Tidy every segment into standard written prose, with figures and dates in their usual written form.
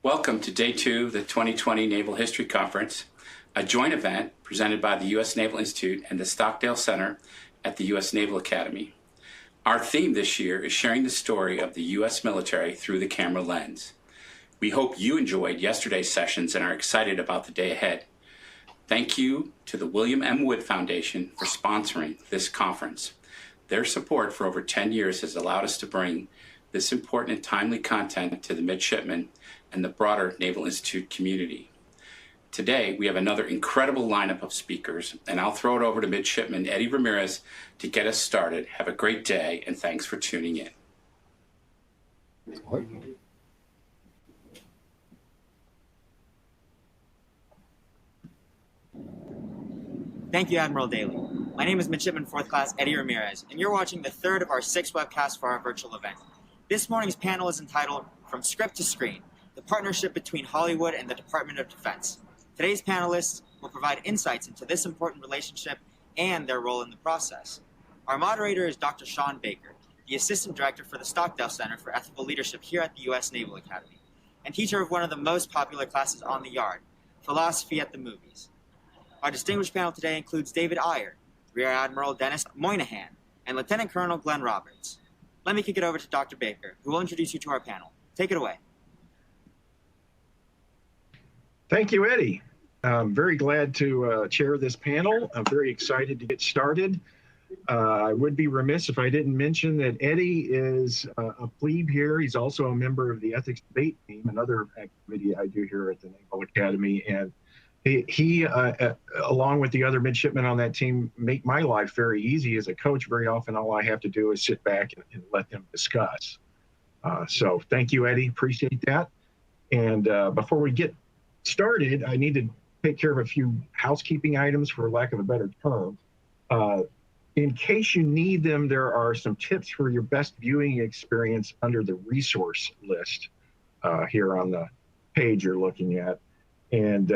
Welcome to Day 2 of the 2020 Naval History Conference, a joint event presented by the U.S. Naval Institute and the Stockdale Center at the U.S. Naval Academy. Our theme this year is sharing the story of the U.S. military through the camera lens. We hope you enjoyed yesterday's sessions and are excited about the day ahead. Thank you to the William M. Wood Foundation for sponsoring this conference. Their support for over 10 years has allowed us to bring this important and timely content to the midshipmen and the broader Naval Institute community. Today, we have another incredible lineup of speakers, and I'll throw it over to Midshipman Eddie Ramirez to get us started. Have a great day, and thanks for tuning in. Thank you, Admiral Daly. My name is Midshipman 4th Class Eddie Ramirez, and you're watching the third of our 6 webcasts for our virtual event. This morning's panel is entitled From Script to Screen, the partnership between Hollywood and the Department of Defense. Today's panelists will provide insights into this important relationship and their role in the process. Our moderator is Dr. Sean Baker, the Assistant Director for the Stockdale Center for Ethical Leadership here at the U.S. Naval Academy, and teacher of one of the most popular classes on the yard, Philosophy at the Movies. Our distinguished panel today includes David Ayer, Rear Admiral Dennis Moynihan, and Lieutenant Colonel Glenn Roberts. Let me kick it over to Dr. Baker, who will introduce you to our panel. Take it away. Thank you, Eddie. I'm very glad to chair this panel. I'm very excited to get started. I would be remiss if I didn't mention that Eddie is a plebe here. He's also a member of the ethics debate team, another activity I do here at the Naval Academy. And he along with the other midshipmen on that team, make my life very easy as a coach. Very often, all I have to do is sit back and let them discuss. So thank you, Eddie. Appreciate that. And before we get started, I need to take care of a few housekeeping items, for lack of a better term. In case you need them, there are some tips for your best viewing experience under the resource list here on the page you're looking at. And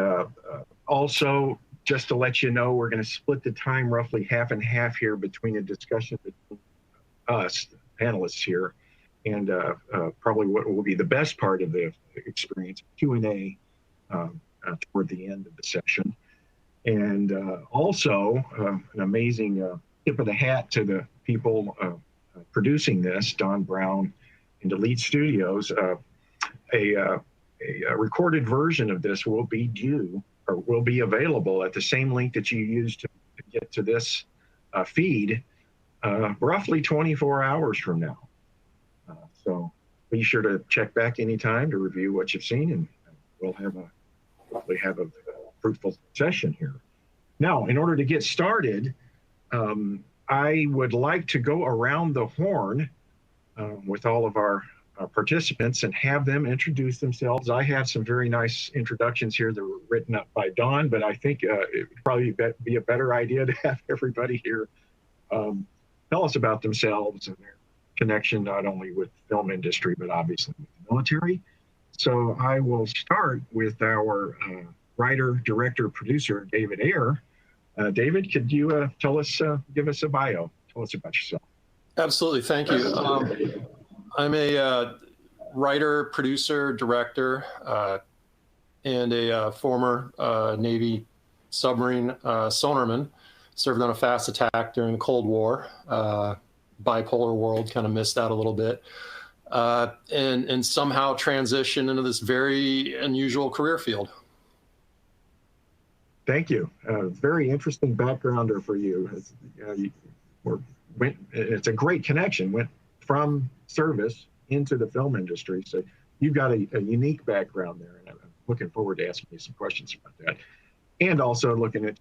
also, just to let you know, we're going to split the time roughly half and half here between a discussion between us, the panelists here, and probably what will be the best part of the experience, Q&A toward the end of the session. And also, an amazing tip of the hat to the people producing this, Don Brown and Elite Studios. A recorded version of this will be due, or will be available at the same link that you used to get to this feed roughly 24 hours from now. So be sure to check back anytime to review what you've seen, and we'll hopefully have a fruitful session here. Now, in order to get started, I would like to go around the horn with all of our participants and have them introduce themselves. I have some very nice introductions here that were written up by Don, but I think it would probably be a better idea to have everybody here tell us about themselves and their connection not only with the film industry, but obviously with the military. So I will start with our writer, director, producer, David Ayer. David, could you tell us, give us a bio? Tell us about yourself. Absolutely, thank you. I'm a writer, producer, director, and a former Navy submarine sonarman. Served on a fast attack during the Cold War. Bipolar world, kind of missed out a little bit. And somehow transitioned into this very unusual career field. Thank you. Very interesting backgrounder for you. It's a great connection. Went from service into the film industry. So you've got a unique background there, and I'm looking forward to asking you some questions about that. And also looking at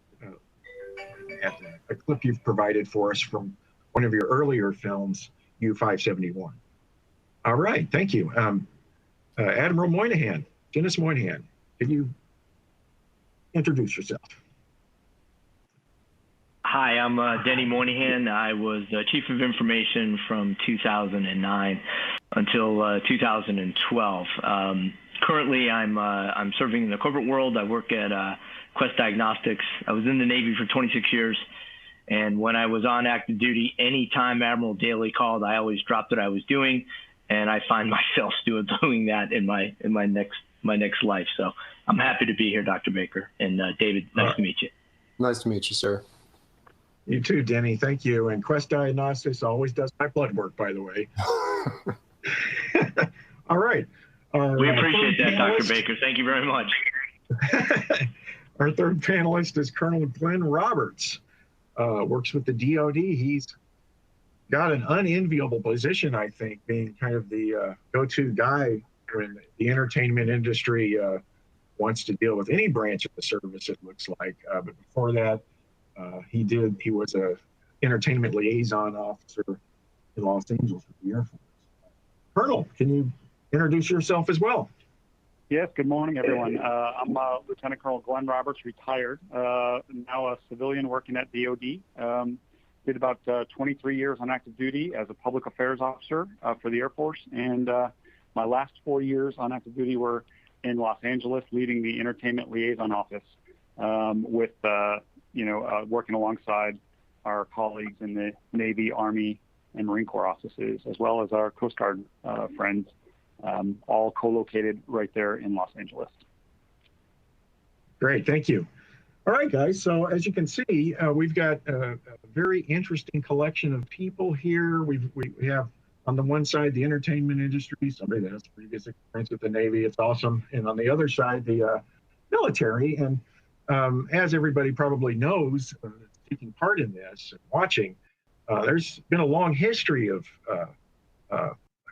a clip you've provided for us from one of your earlier films, U-571. All right, thank you. Admiral Moynihan, Dennis Moynihan, can you introduce yourself? Hi, I'm Denny Moynihan. I was Chief of Information from 2009 until 2012. Currently, I'm serving in the corporate world. I work at Quest Diagnostics. I was in the Navy for 26 years, and when I was on active duty, anytime Admiral Daly called, I always dropped what I was doing, and I find myself still doing that in my next my next life. So I'm happy to be here, Dr. Baker. And David, nice to meet you. Nice to meet you, sir. You too, Denny. Thank you. And Quest Diagnostics always does my blood work, by the way. All right. We appreciate that, Dr. Baker. Thank you very much. Our third panelist is Colonel Glenn Roberts. Works with the DoD. He's got an unenviable position, I think, being kind of the go-to guy when the entertainment industry wants to deal with any branch of the service, it looks like. But before that, he was a entertainment liaison officer in Los Angeles with the Air Force. Colonel, can you introduce yourself as well? Yes, good morning, everyone. I'm Lieutenant Colonel Glenn Roberts, retired, now a civilian working at DoD. Did about 23 years on active duty as a public affairs officer for the Air Force, and my last 4 years on active duty were in Los Angeles, leading the entertainment liaison office, with working alongside our colleagues in the Navy, Army, and Marine Corps offices, as well as our Coast Guard friends, all co-located right there in Los Angeles. Great, thank you. All right, guys, so as you can see, we've got a very interesting collection of people here. We have on the one side the entertainment industry, somebody that has previous experience with the Navy, it's awesome. And on the other side, the military. And as everybody probably knows, taking part in this and watching, there's been a long history of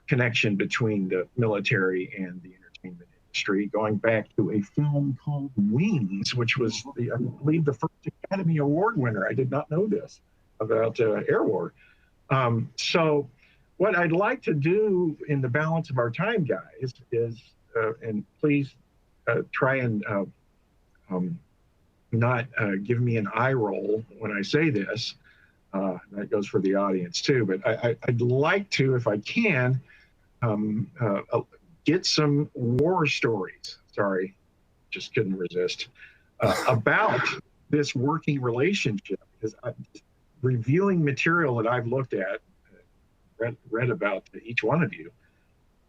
connection between the military and the entertainment industry, going back to a film called Wings, which was, I believe, the first Academy Award winner. I did not know this about Air War. So what I'd like to do in the balance of our time, guys, is, and please try and not give me an eye roll when I say this. That goes for the audience too, but I'd like to, if I can, get some war stories. Sorry, just couldn't resist. About this working relationship, because reviewing material that I've looked at, read about each one of you,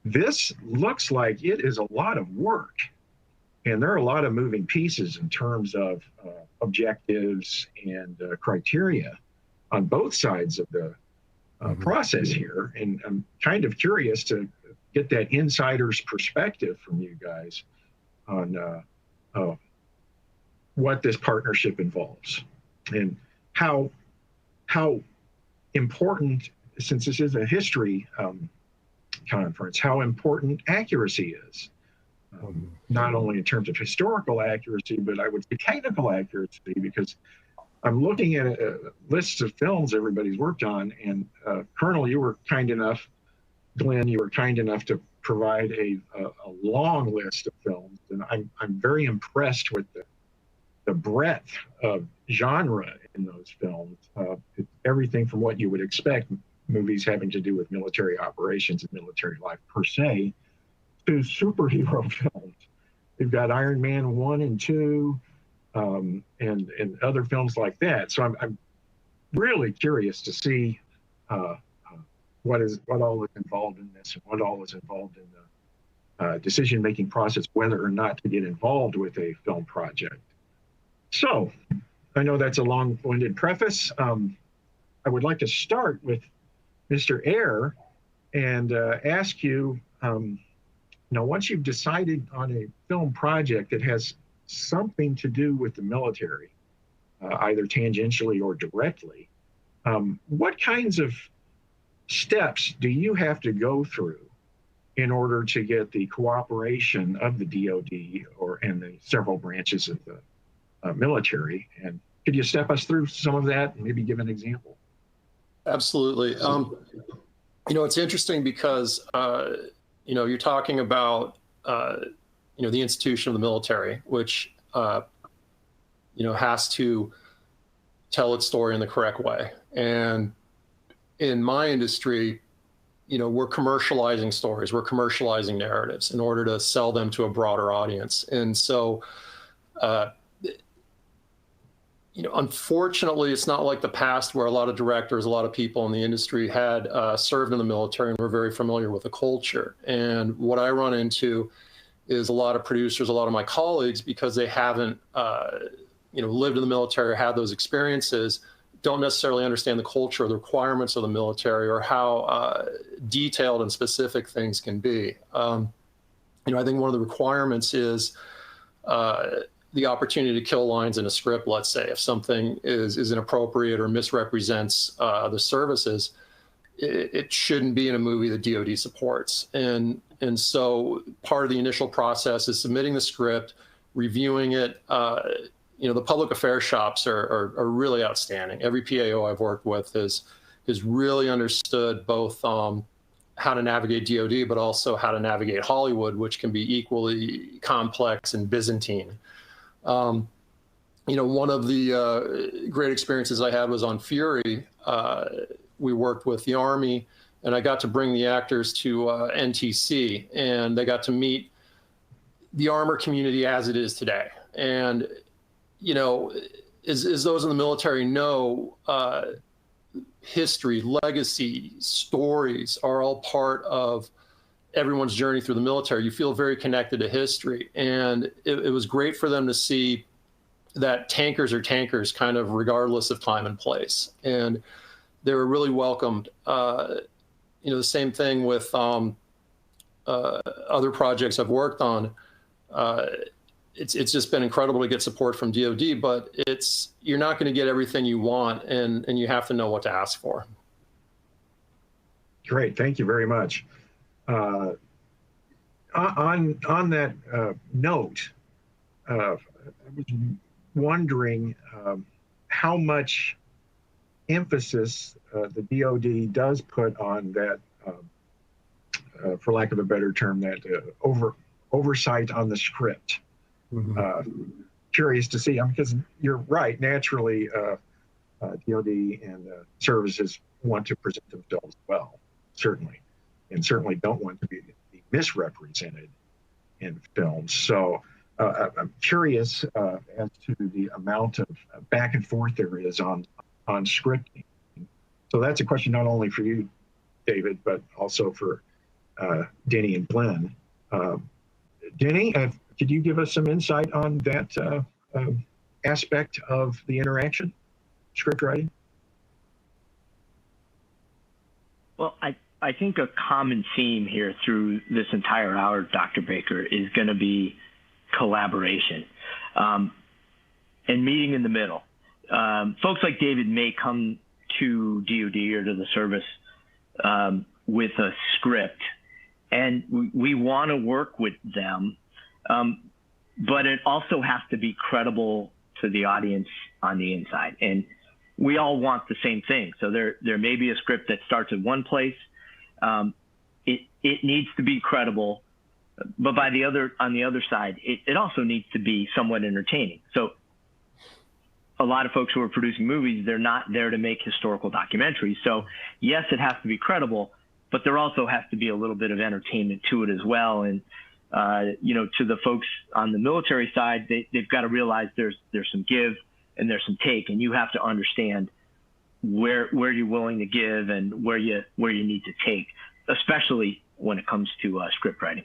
this looks like it is a lot of work. And there are a lot of moving pieces in terms of objectives and criteria on both sides of the process here. And I'm kind of curious to get that insider's perspective from you guys on what this partnership involves and how important, since this is a history conference, how important accuracy is. Not only in terms of historical accuracy, but I would say technical accuracy, because I'm looking at lists of films everybody's worked on, and Colonel, you were kind enough, Glenn, you were kind enough to provide a long list of films, and I'm very impressed with the breadth of genre in those films. It's everything from what you would expect, movies having to do with military operations and military life per se, to superhero films. We've got Iron Man 1 and 2, and other films like that. So I'm really curious to see what all is involved in this, and what all is involved in the decision-making process, whether or not to get involved with a film project. So I know that's a long-winded preface. I would like to start with Mr. Ayer and ask you, once you've decided on a film project that has something to do with the military, either tangentially or directly, what kinds of steps do you have to go through in order to get the cooperation of the DoD and the several branches of the military? And could you step us through some of that and maybe give an example? Absolutely. It's interesting because you're talking about the institution of the military, which has to tell its story in the correct way. And in my industry, we're commercializing stories, we're commercializing narratives in order to sell them to a broader audience. And so, unfortunately, it's not like the past where a lot of directors, a lot of people in the industry had served in the military and were very familiar with the culture. And what I run into is a lot of producers, a lot of my colleagues, because they haven't, lived in the military or had those experiences, don't necessarily understand the culture or the requirements of the military or how detailed and specific things can be. I think one of the requirements is the opportunity to kill lines in a script. Let's say if something is inappropriate or misrepresents the services, it shouldn't be in a movie that DoD supports. And so part of the initial process is submitting the script, reviewing it. The public affairs shops are really outstanding. Every PAO I've worked with has really understood both how to navigate DoD, but also how to navigate Hollywood, which can be equally complex and Byzantine. One of the great experiences I had was on Fury. We worked with the Army, and I got to bring the actors to NTC, and they got to meet the armor community as it is today. And, as those in the military know, history, legacy, stories are all part of everyone's journey through the military. You feel very connected to history. And it was great for them to see that tankers are tankers, kind of regardless of time and place. And they were really welcomed. The same thing with other projects I've worked on. It's just been incredible to get support from DoD, but you're not going to get everything you want, and you have to know what to ask for. Great, thank you very much. On that note, I was wondering how much emphasis the DoD does put on that, for lack of a better term, that oversight on the script. Curious to see, because you're right, naturally, DoD and services want to present themselves well, certainly, and certainly don't want to be misrepresented in films. So I'm curious as to the amount of back and forth there is on scripting. So that's a question not only for you, David, but also for Denny and Glenn. Denny, could you give us some insight on that aspect of the interaction, script writing? Well, I think a common theme here through this entire hour, Dr. Baker, is going to be collaboration and meeting in the middle. Folks like David may come to DoD or to the service with a script, and we want to work with them, but it also has to be credible to the audience on the inside. And we all want the same thing. So there may be a script that starts at one place. It needs to be credible, but on the other side, it also needs to be somewhat entertaining. So a lot of folks who are producing movies, they're not there to make historical documentaries. So yes, it has to be credible, but there also has to be a little bit of entertainment to it as well. And, to the folks on the military side, they've got to realize there's some give and there's some take, and you have to understand where you're willing to give and where you need to take, especially when it comes to script writing.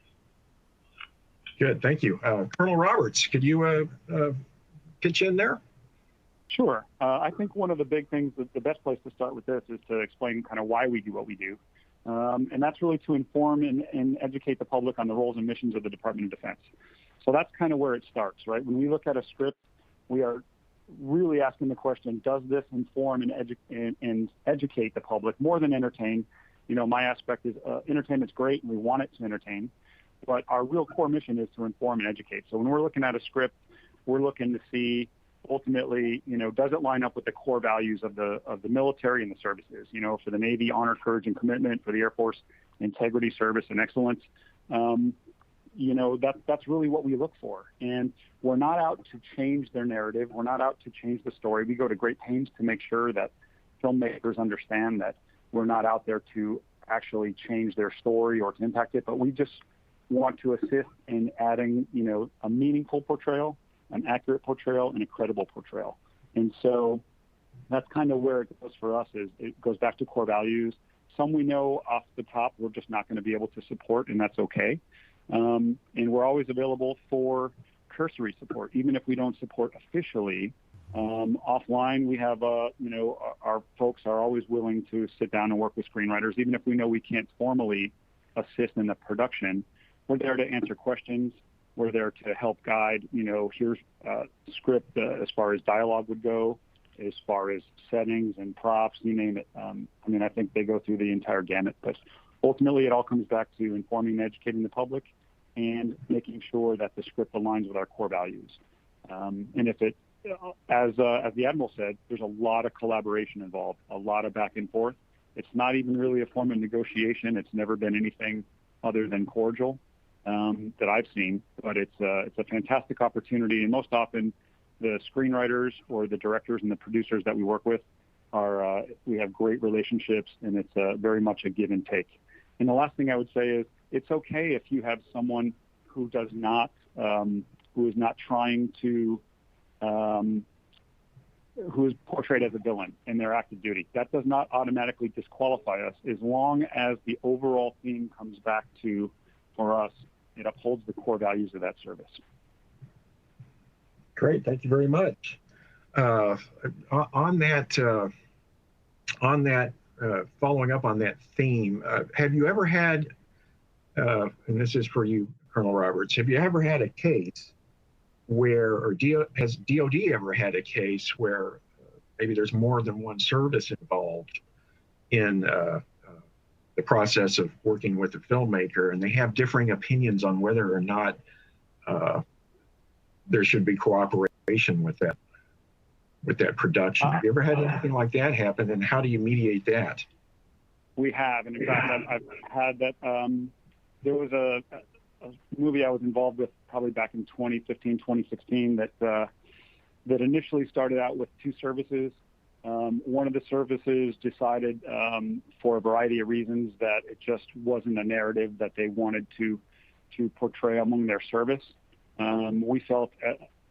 Good, thank you. Colonel Roberts, could you pitch in there? Sure. I think one of the big things, the best place to start with this is to explain kind of why we do what we do. And that's really to inform and educate the public on the roles and missions of the Department of Defense. So that's kind of where it starts, right? When we look at a script, we are really asking the question, does this inform and educate the public more than entertain? My aspect is entertainment's great and we want it to entertain, but our real core mission is to inform and educate. So when we're looking at a script, we're looking to see ultimately, does it line up with the core values of the military and the services? For the Navy, honor, courage, and commitment. For the Air Force, integrity, service, and excellence. That's really what we look for. And we're not out to change their narrative. We're not out to change the story. We go to great pains to make sure that filmmakers understand that we're not out there to actually change their story or to impact it, but we just want to assist in adding, a meaningful portrayal, an accurate portrayal, and a credible portrayal. And so that's kind of where it goes for us. Is it goes back to core values. Some we know off the top we're just not going to be able to support, and that's okay. And we're always available for cursory support, even if we don't support officially. Offline, we have, our folks are always willing to sit down and work with screenwriters, even if we know we can't formally assist in the production. We're there to answer questions. We're there to help guide, here's script as far as dialogue would go, as far as settings and props, you name it. I think they go through the entire gamut, but ultimately it all comes back to informing and educating the public and making sure that the script aligns with our core values. And if it, as the Admiral said, there's a lot of collaboration involved, a lot of back and forth. It's not even really a form of negotiation. It's never been anything other than cordial that I've seen, but it's a fantastic opportunity. And most often the screenwriters or the directors and the producers that we work with we have great relationships, and it's very much a give and take. And the last thing I would say is it's okay if you have someone who does not, who is not trying to, who is portrayed as a villain in their active duty. That does not automatically disqualify us as long as the overall theme comes back to, for us, it upholds the core values of that service. Great, thank you very much. On that, following up on that theme, have you ever had, and this is for you, Colonel Roberts, have you ever had a case where, or has DoD ever had a case where maybe there's more than one service involved in the process of working with the filmmaker, and they have differing opinions on whether or not there should be cooperation with that production? Have you ever had anything like that happen, and how do you mediate that? We have, and in fact, I've had that. There was a movie I was involved with probably back in 2015, 2016 that initially started out with two services. One of the services decided, for a variety of reasons, that it just wasn't a narrative that they wanted to portray among their service. We felt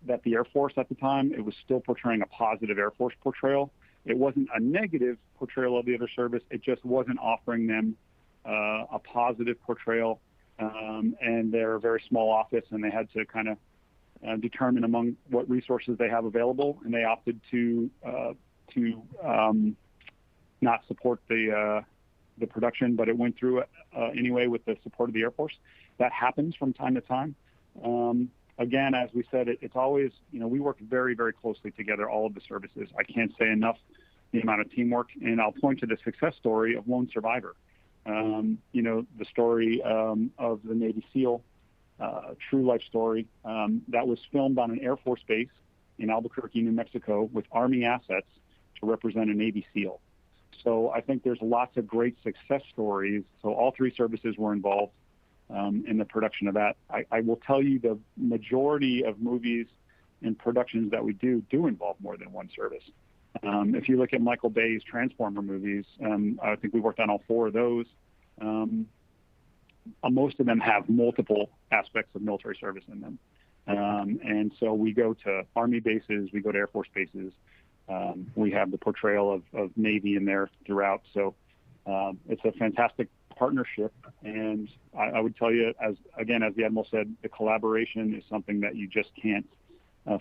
that the Air Force at the time, it was still portraying a positive Air Force portrayal. It wasn't a negative portrayal of the other service. It just wasn't offering them a positive portrayal. And they're a very small office, and they had to kind of determine among what resources they have available, and they opted to not support the production, but it went through anyway with the support of the Air Force. That happens from time to time. Again, as we said, it's always, we work very, very closely together, all of the services. I can't say enough the amount of teamwork, and I'll point to the success story of Lone Survivor. The story of the Navy SEAL, true life story, that was filmed on an Air Force base in Albuquerque, New Mexico, with Army assets to represent a Navy SEAL. So I think there's lots of great success stories. So all three services were involved in the production of that. I will tell you the majority of movies and productions that we do involve more than one service. If you look at Michael Bay's Transformer movies, I think we worked on all four of those. Most of them have multiple aspects of military service in them. And so we go to Army bases, we go to Air Force bases. We have the portrayal of Navy in there throughout. So it's a fantastic partnership. And I would tell you, as the Admiral said, the collaboration is something that you just can't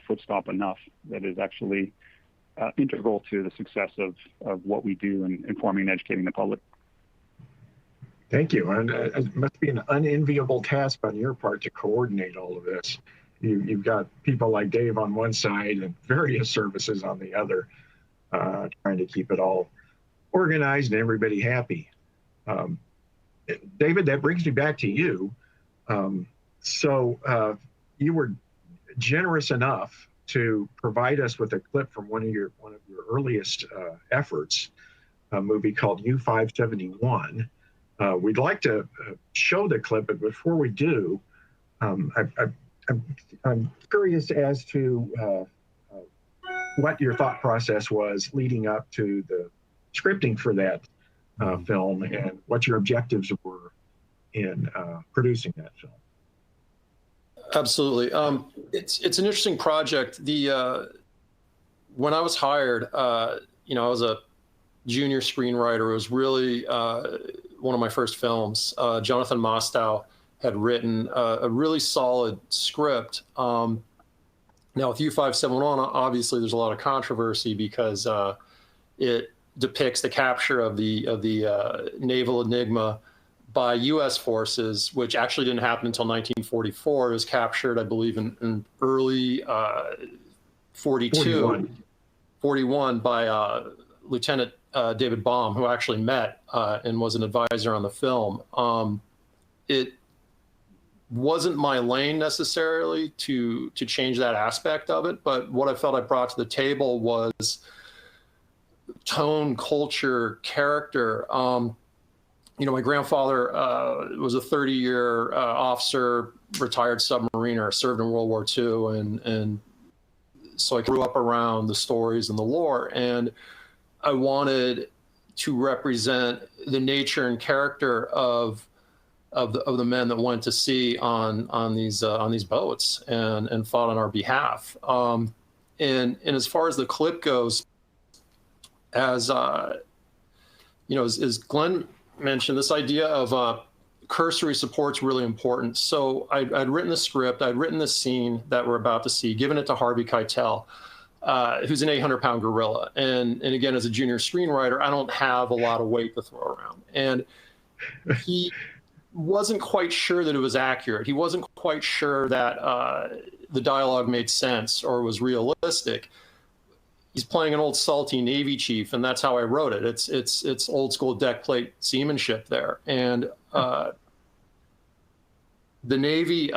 foot stomp enough. That is actually integral to the success of what we do in informing and educating the public. Thank you. And it must be an unenviable task on your part to coordinate all of this. You've got people like Dave on one side and various services on the other, trying to keep it all organized and everybody happy. David, that brings me back to you. So you were generous enough to provide us with a clip from one of your earliest efforts, a movie called U-571. We'd like to show the clip, but before we do, I'm curious as to what your thought process was leading up to the scripting for that film, and what your objectives were in producing that film. Absolutely. It's an interesting project. When I was hired, I was a junior screenwriter. It was really one of my first films. Jonathan Mostow had written a really solid script. Now with U-571, obviously there's a lot of controversy because it depicts the capture of the naval enigma by U.S. forces, which actually didn't happen until 1944. It was captured, I believe, in early 41 by Lieutenant David Baum, who actually met and was an advisor on the film. It wasn't my lane necessarily to change that aspect of it, but what I felt I brought to the table was tone, culture, character. My grandfather was a 30-year officer, retired submariner, served in World War II, and so I grew up around the stories and the lore, and I wanted to represent the nature and character of the men that went to sea on these boats and fought on our behalf. And as far as the clip goes, as Glenn mentioned, this idea of cursory support's really important. So I'd written the script, I'd written the scene that we're about to see, given it to Harvey Keitel, who's an 800-pound gorilla. And again, as a junior screenwriter, I don't have a lot of weight to throw around. And he wasn't quite sure that it was accurate. He wasn't quite sure that the dialogue made sense or was realistic. He's playing an old salty Navy chief, and that's how I wrote it. It's old school deck plate seamanship there. And the Navy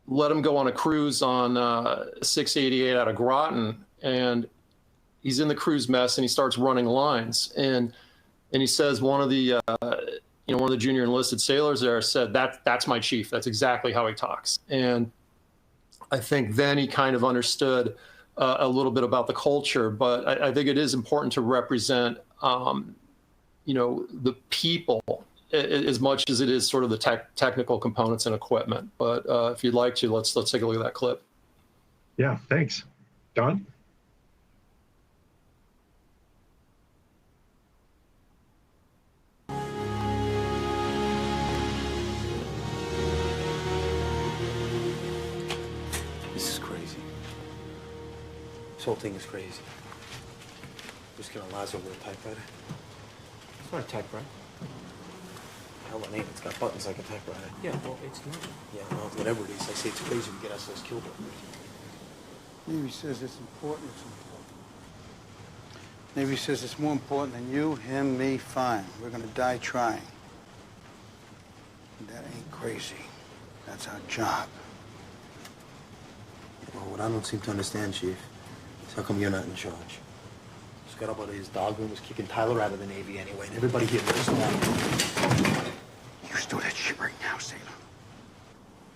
let him go on a cruise on 688 out of Groton, and he's in the cruise mess, and he starts running lines. And he says one of the junior enlisted sailors there said, that's my chief. That's exactly how he talks. And I think then he kind of understood a little bit about the culture, but I think it is important to represent, the people as much as it is sort of the technical components and equipment. But if you'd like to, let's take a look at that clip. Yeah, thanks. Don? This is crazy. This whole thing is crazy. Just gonna lasso with a typewriter. It's not a typewriter. Hell, it ain't. It's got buttons like a typewriter. Yeah, well, it's not. Yeah, well, whatever it is, I say it's crazy to get us those killed. Navy says it's important. It's important. Navy says it's more important than you, him, me. Fine. We're gonna die trying. That ain't crazy. That's our job. Well, what I don't seem to understand, Chief, is how come you're not in charge? Just got up out of his dogroom, was kicking Tyler out of the Navy anyway, and everybody here knows that. You do that shit right now, sailor.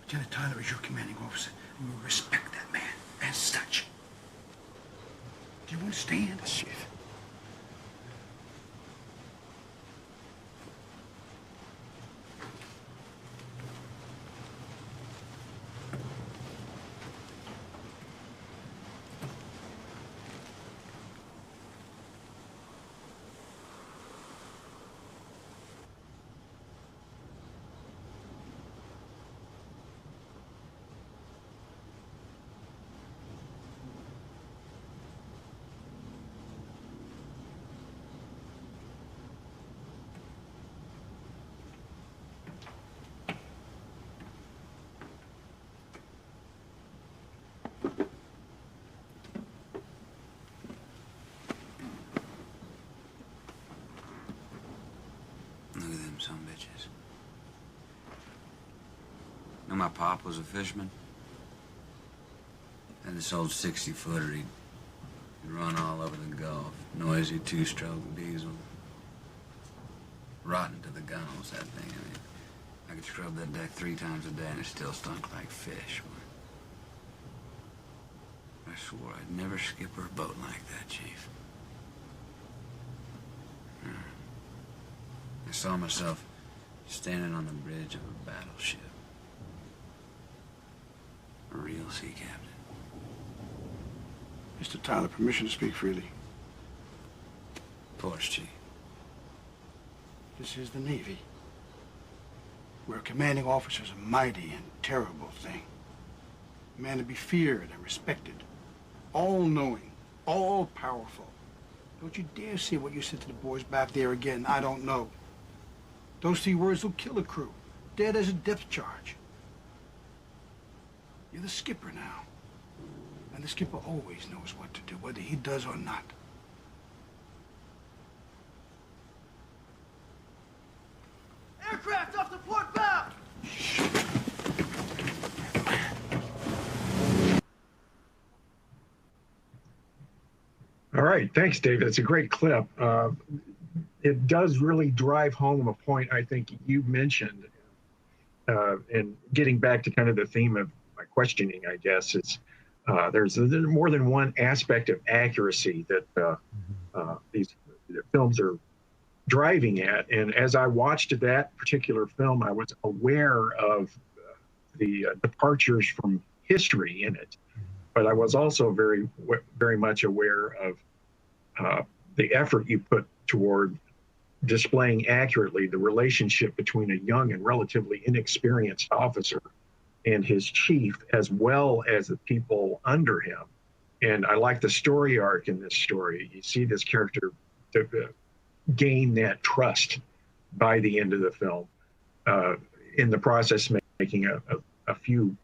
Lieutenant Tyler is your commanding officer, and you respect that man as such. Do you understand? Yes, Chief. Look at them some bitches. Know my pop was a fisherman? And this old 60-footer, he'd run all over the Gulf. Noisy two-stroke diesel. Rotten to the gunnels, that thing. I mean, I could scrub that deck 3 times a day and it still stunk like fish. I swore I'd never skip her boat like that, Chief. I saw myself standing on the bridge of a battleship. A real sea captain. Mr. Tyler, permission to speak freely. Of course, Chief. This is the Navy. where a commanding officer is a mighty and terrible thing. A man to be feared and respected, all-knowing, all-powerful. Don't you dare say what you said to the boys back there again, I don't know. Those 3 words will kill a crew, dead as a depth charge. You're the skipper now. And the skipper always knows what to do, whether he does or not. Aircraft off the port bow! All right, thanks, Dave. That's a great clip. It does really drive home a point I think you mentioned. And getting back to kind of the theme of my questioning, I guess, is there's more than one aspect of accuracy that these films are driving at. And as I watched that particular film, I was aware of the departures from history in it. But I was also very much aware of the effort you put toward displaying accurately the relationship between a young and relatively inexperienced officer and his chief, as well as the people under him. And I like the story arc in this story. You see this character gain that trust by the end of the film, in the process making a few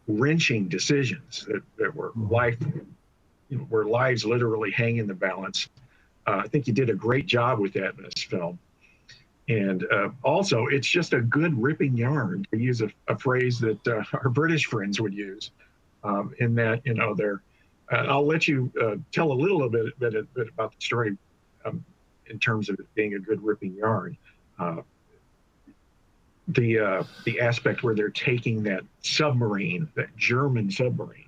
wrenching decisions that were where lives literally hang in the balance. I think you did a great job with that in this film. And also, it's just a good ripping yarn, to use a phrase that our British friends would use, in that, they're, I'll let you tell a little bit about the story in terms of it being a good ripping yarn. The aspect where they're taking that submarine, that German submarine.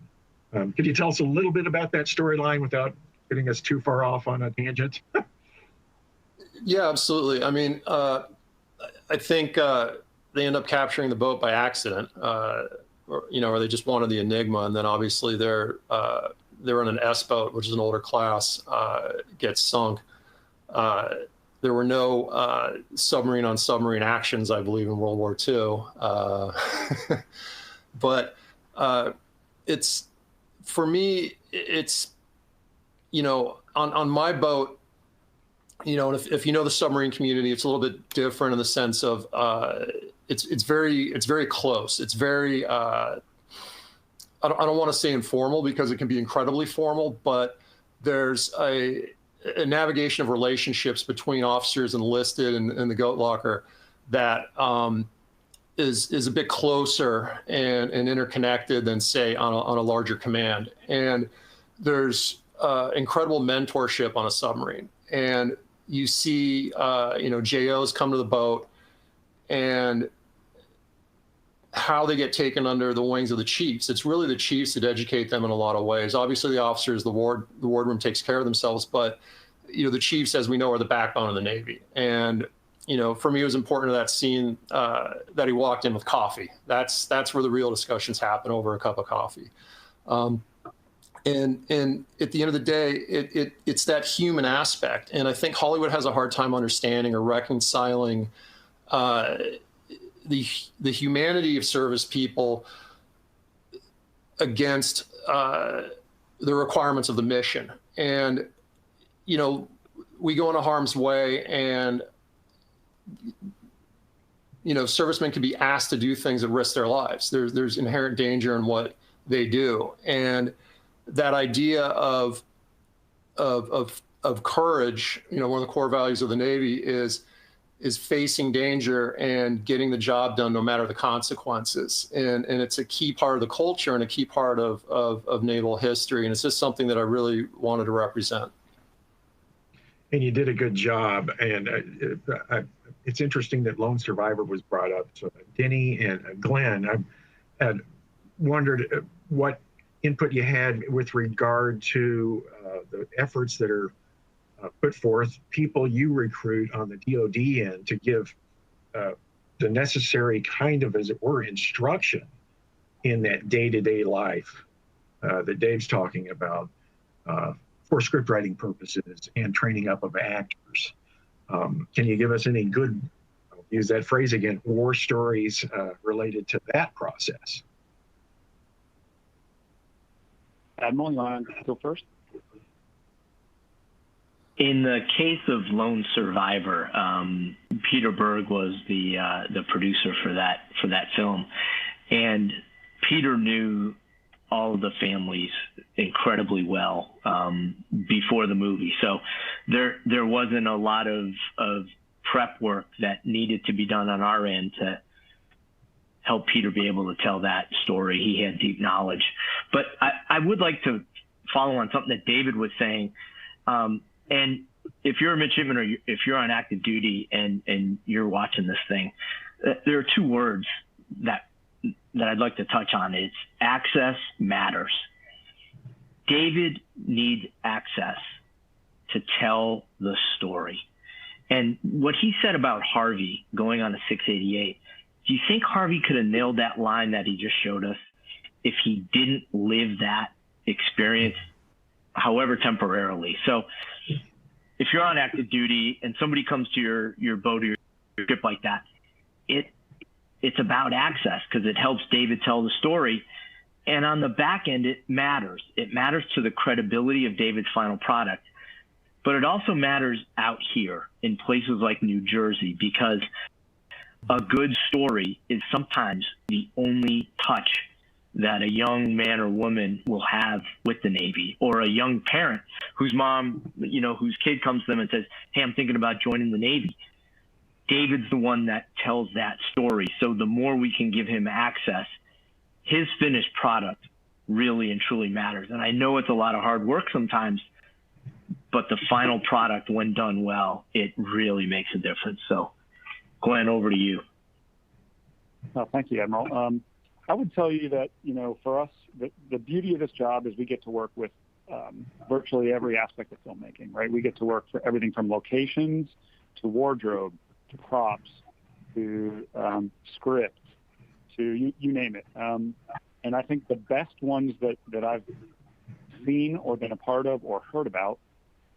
Could you tell us a little bit about that storyline without getting us too far off on a tangent? Yeah, absolutely. I mean, I think they end up capturing the boat by accident, or they just wanted the Enigma, and then obviously they're in an S boat, which is an older class, gets sunk. There were no submarine on submarine actions, I believe, in World War II. But it's, for me, it's, on my boat, and if you know the submarine community, it's a little bit different in the sense of it's very close. It's very I don't want to say informal, because it can be incredibly formal, but there's a navigation of relationships between officers enlisted and the goat locker that is a bit closer and interconnected than, say, on a larger command. And there's incredible mentorship on a submarine. And you see, JOs come to the boat and how they get taken under the wings of the chiefs. It's really the chiefs that educate them in a lot of ways. Obviously, the officers, the wardroom takes care of themselves, but the chiefs, as we know, are the backbone of the Navy. And for me, it was important to that scene that he walked in with coffee. That's where the real discussions happen, over a cup of coffee. And at the end of the day, it's that human aspect. And I think Hollywood has a hard time understanding or reconciling the humanity of service people against the requirements of the mission. And, we go into harm's way, and, servicemen can be asked to do things that risk their lives. There's inherent danger in what they do. And that idea of courage, one of the core values of the Navy is facing danger and getting the job done no matter the consequences. And it's a key part of the culture and a key part of naval history. And it's just something that I really wanted to represent. And you did a good job. And it's interesting that Lone Survivor was brought up. So Denny and Glenn, I had wondered what input you had with regard to the efforts that are put forth, people you recruit on the DoD end to give the necessary kind of, as it were, instruction in that day-to-day life that Dave's talking about for script writing purposes and training up of actors. Can you give us any good use that phrase again, war stories related to that process. Admiral, you want to go first? In the case of Lone Survivor, Peter Berg was the producer for that film, and Peter knew all of the families incredibly well before the movie. So there wasn't a lot of prep work that needed to be done on our end to help Peter be able to tell that story. He had deep knowledge. But I would like to follow on something that David was saying. And if you're a midshipman or if you're on active duty and you're watching this thing, there are two words that I'd like to touch on. It's access matters. David needs access to tell the story. And what he said about Harvey going on a 688, do you think Harvey could have nailed that line that he just showed us if he didn't live that experience, however temporarily? So if you're on active duty and somebody comes to your boat or your ship like that, it's about access because it helps David tell the story. And on the back end, it matters. It matters to the credibility of David's final product. But it also matters out here in places like New Jersey, because a good story is sometimes the only touch that a young man or woman will have with the Navy, or a young parent whose mom, whose kid comes to them and says, hey, I'm thinking about joining the Navy. David's the one that tells that story. So the more we can give him access, his finished product really and truly matters. And I know it's a lot of hard work sometimes, but the final product, when done well, it really makes a difference. So, Glenn, over to you. Oh, thank you, Admiral. I would tell you that, for us, the beauty of this job is we get to work with virtually every aspect of filmmaking, right? We get to work for everything from locations to wardrobe to props to script to you name it. And I think the best ones that I've seen or been a part of or heard about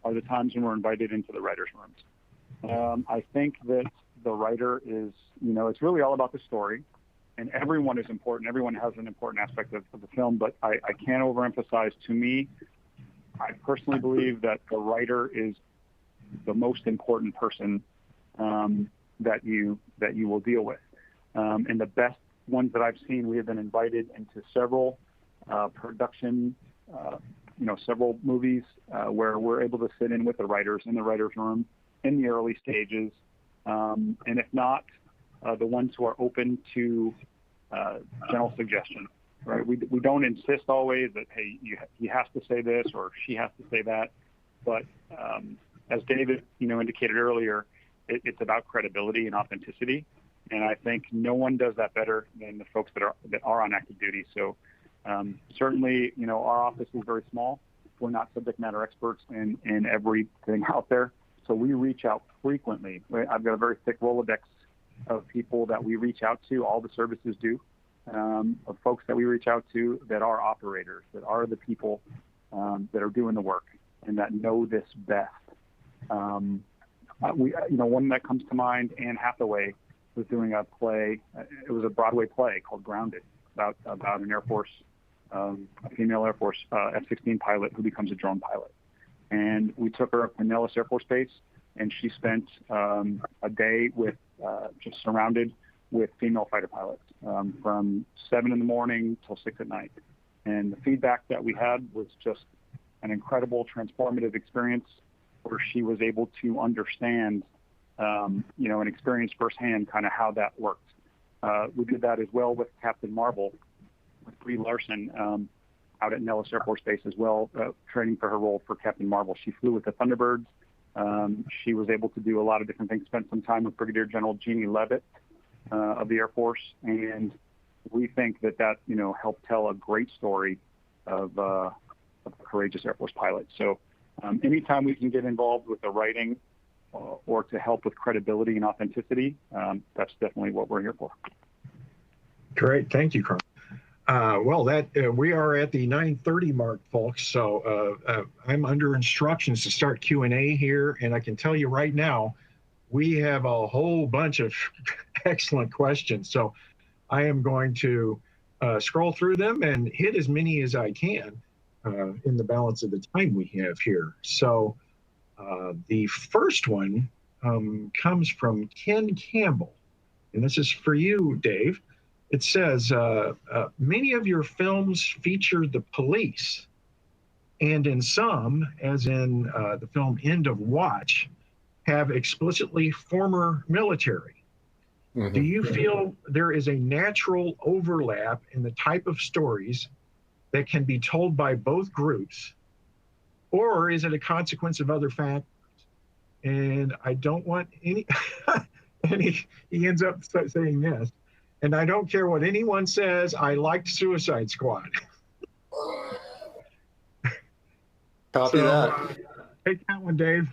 are the times when we're invited into the writer's rooms. I think that the writer is, it's really all about the story, and everyone is important. Everyone has an important aspect of the film, but I can't overemphasize, to me, I personally believe that the writer is the most important person that you will deal with. And the best ones that I've seen, we have been invited into several production, several movies where we're able to sit in with the writers in the writer's room in the early stages. And if not, the ones who are open to general suggestion, right? We don't insist always that, hey, he has to say this or she has to say that. But as David, indicated earlier, it's about credibility and authenticity. And I think no one does that better than the folks that are on active duty. So certainly, our office is very small. We're not subject matter experts in everything out there. So we reach out frequently. I've got a very thick Rolodex of people that we reach out to, all the services do, of folks that we reach out to that are operators, that are the people that are doing the work and that know this best. One that comes to mind, Anne Hathaway was doing a play. It was a Broadway play called Grounded about an Air Force, a female Air Force F-16 pilot who becomes a drone pilot. And we took her up to Nellis Air Force Base, and she spent a day with just surrounded with female fighter pilots from 7 in the morning till 6 at night. And the feedback that we had was just an incredible transformative experience where she was able to understand, and experience firsthand kind of how that worked. We did that as well with Captain Marvel, with Brie Larson, out at Nellis Air Force Base as well, training for her role for Captain Marvel. She flew with the Thunderbirds. She was able to do a lot of different things, spent some time with Brigadier General Jeannie Leavitt of the Air Force. And we think that helped tell a great story of a courageous Air Force pilot. So anytime we can get involved with the writing or to help with credibility and authenticity, that's definitely what we're here for. Great. Thank you, Carl. We are at the 9:30 mark, folks. So I'm under instructions to start Q&A here, and I can tell you right now, we have a whole bunch of excellent questions. So I am going to scroll through them and hit as many as I can in the balance of the time we have here. So the first one comes from Ken Campbell, and this is for you, Dave. It says, many of your films feature the police, and in some, as in the film End of Watch, have explicitly former military. Mm-hmm. Do you feel there is a natural overlap in the type of stories that can be told by both groups, or is it a consequence of other factors? And I don't want any, and he ends up saying this, and I don't care what anyone says, I liked Suicide Squad. Copy that. Take that one, Dave.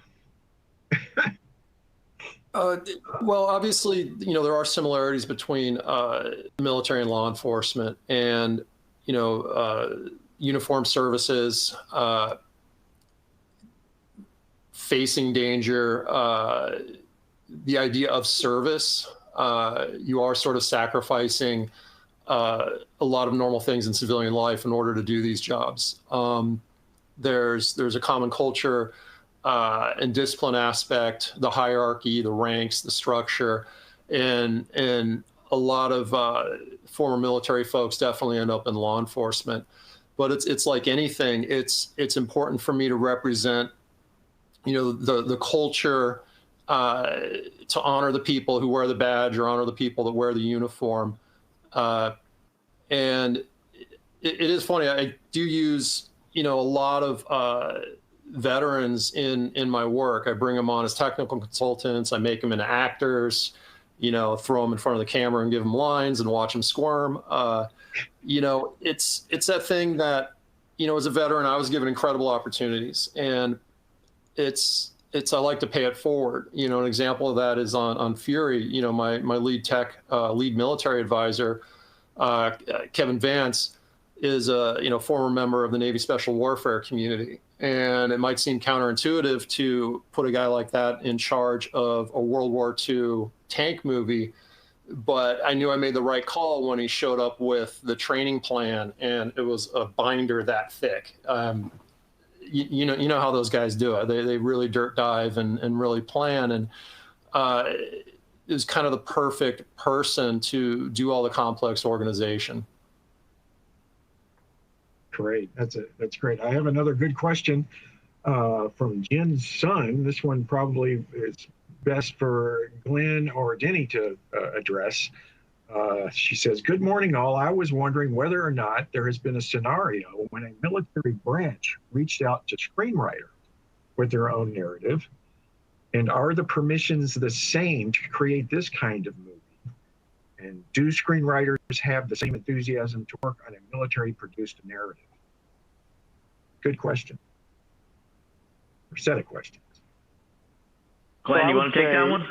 Well, obviously, there are similarities between military and law enforcement, and uniformed services, facing danger, the idea of service. You are sort of sacrificing a lot of normal things in civilian life in order to do these jobs. There's a common culture and discipline aspect, the hierarchy, the ranks, the structure, and a lot of former military folks definitely end up in law enforcement. But it's like anything. It's important for me to represent, the culture, to honor the people who wear the badge or honor the people that wear the uniform. And it is funny. I do use a lot of veterans in my work. I bring them on as technical consultants. I make them into actors, throw them in front of the camera and give them lines and watch them squirm. It's that thing that, as a veteran, I was given incredible opportunities, and I like to pay it forward. An example of that is on Fury. My lead military advisor, Kevin Vance, is a former member of the Navy Special Warfare community. And it might seem counterintuitive to put a guy like that in charge of a World War II tank movie, but I knew I made the right call when he showed up with the training plan, and it was a binder that thick. You know how those guys do it. They really dirt dive and really plan, and is kind of the perfect person to do all the complex organization. Great. That's great. I have another good question from Jen's son. This one probably is best for Glenn or Denny to address. She says, "Good morning, all. I was wondering whether or not there has been a scenario when a military branch reached out to screenwriters with their own narrative, and are the permissions the same to create this kind of movie? And do screenwriters have the same enthusiasm to work on a military-produced narrative?" Good question. Or set of questions. Glenn, you want to take that one?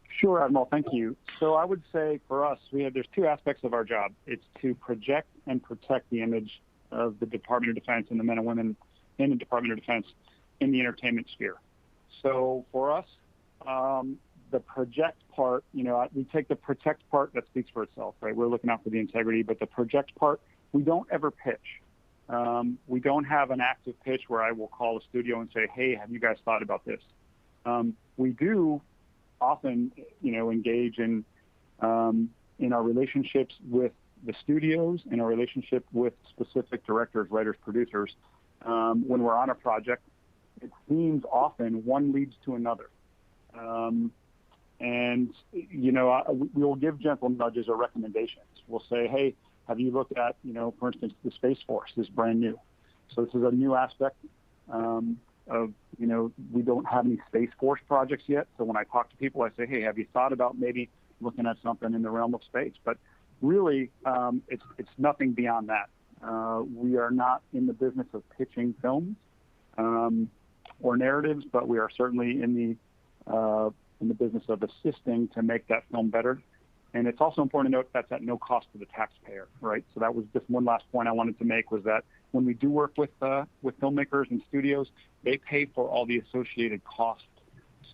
Sure, Admiral. Thank you. So I would say for us, there's two aspects of our job. It's to project and protect the image of the Department of Defense and the men and women in the Department of Defense in the entertainment sphere. So for us, the project part, we take the protect part, that speaks for itself, right? We're looking out for the integrity, but the project part, we don't ever pitch. We don't have an active pitch where I will call a studio and say, hey, have you guys thought about this? We do often, engage in our relationships with the studios, in our relationship with specific directors, writers, producers. When we're on a project, it seems often one leads to another. And, we will give gentle nudges or recommendations. We'll say, hey, have you looked at, for instance, the Space Force is brand new. So this is a new aspect of, we don't have any Space Force projects yet. So when I talk to people, I say, hey, have you thought about maybe looking at something in the realm of space? But really, it's nothing beyond that. We are not in the business of pitching films or narratives, but we are certainly in the business of assisting to make that film better. And it's also important to note that's at no cost to the taxpayer, right? So that was just one last point I wanted to make, was that when we do work with filmmakers and studios, they pay for all the associated costs.